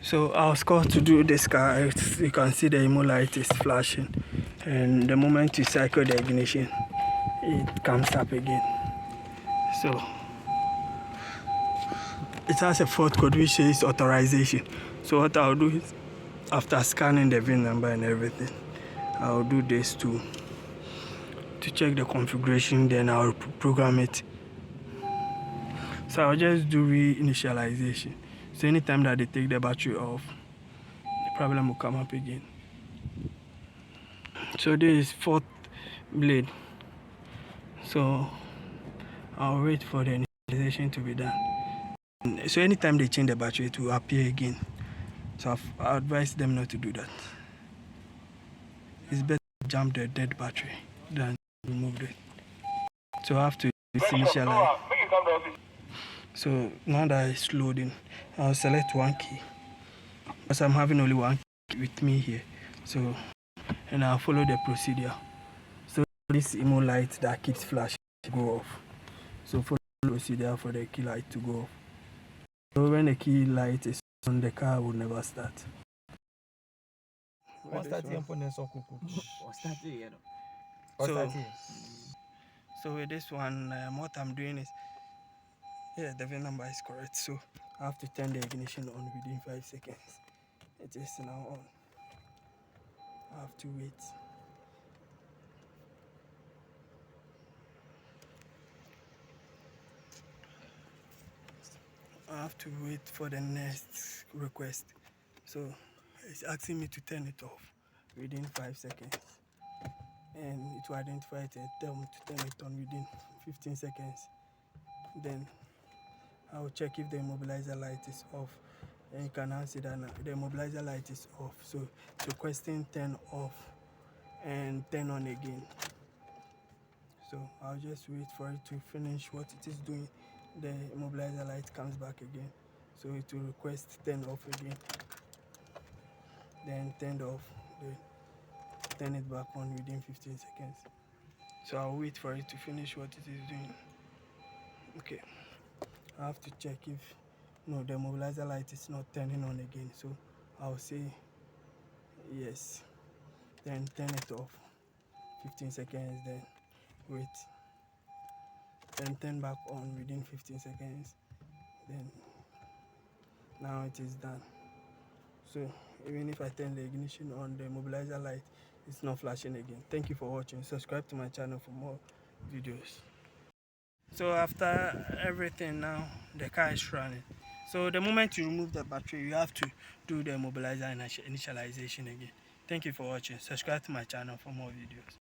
So I was called to do this car. You can see the IMO light is flashing, and the moment you cycle the ignition, it comes up again. So it has a fault code which says authorization. So what I'll do is, after scanning the VIN number and everything, I'll do this to check the configuration, then I'll program it. So I'll just do reinitialization. So anytime that they take the battery off, the problem will come up again. So this is fourth blade. So I'll wait for the initialization to be done. So anytime they change the battery, it will appear again. So I advise them not to do that. It's better to jump the dead battery than remove it. So I have to initialize. So now that it's loading, I'll select one key, because I'm having only one key with me here. So, and I'll follow the procedure. So this IMO light that keeps flashing go off. So follow the procedure for the key light to go off. So when the key light is on, the car will never start. So with this one, what I'm doing is, yeah, the VIN number is correct. So I have to turn the ignition on within 5 seconds. It is now on. I have to wait. I have to wait for the next request. So it's asking me to turn it off within 5 seconds. And it will identify it and tell me to turn it on within 15 seconds. Then I will check if the immobilizer light is off. And you can now see that now the immobilizer light is off. So it's requesting turn off and turn on again. So I'll just wait for it to finish what it is doing. The immobilizer light comes back again. So it will request turn off again. Then turn off. Then turn it back on within 15 seconds. So I'll wait for it to finish what it is doing. Okay. I have to check if no, the immobilizer light is not turning on again. So I'll say yes. Then turn it off. 15 seconds, then wait. Then turn back on within 15 seconds. Then now it is done. So even if I turn the ignition on, the immobilizer light is not flashing again. Thank you for watching. Subscribe to my channel for more videos. So after everything, now the car is running. So the moment you remove the battery, you have to do the immobilizer initialization again. Thank you for watching. Subscribe to my channel for more videos.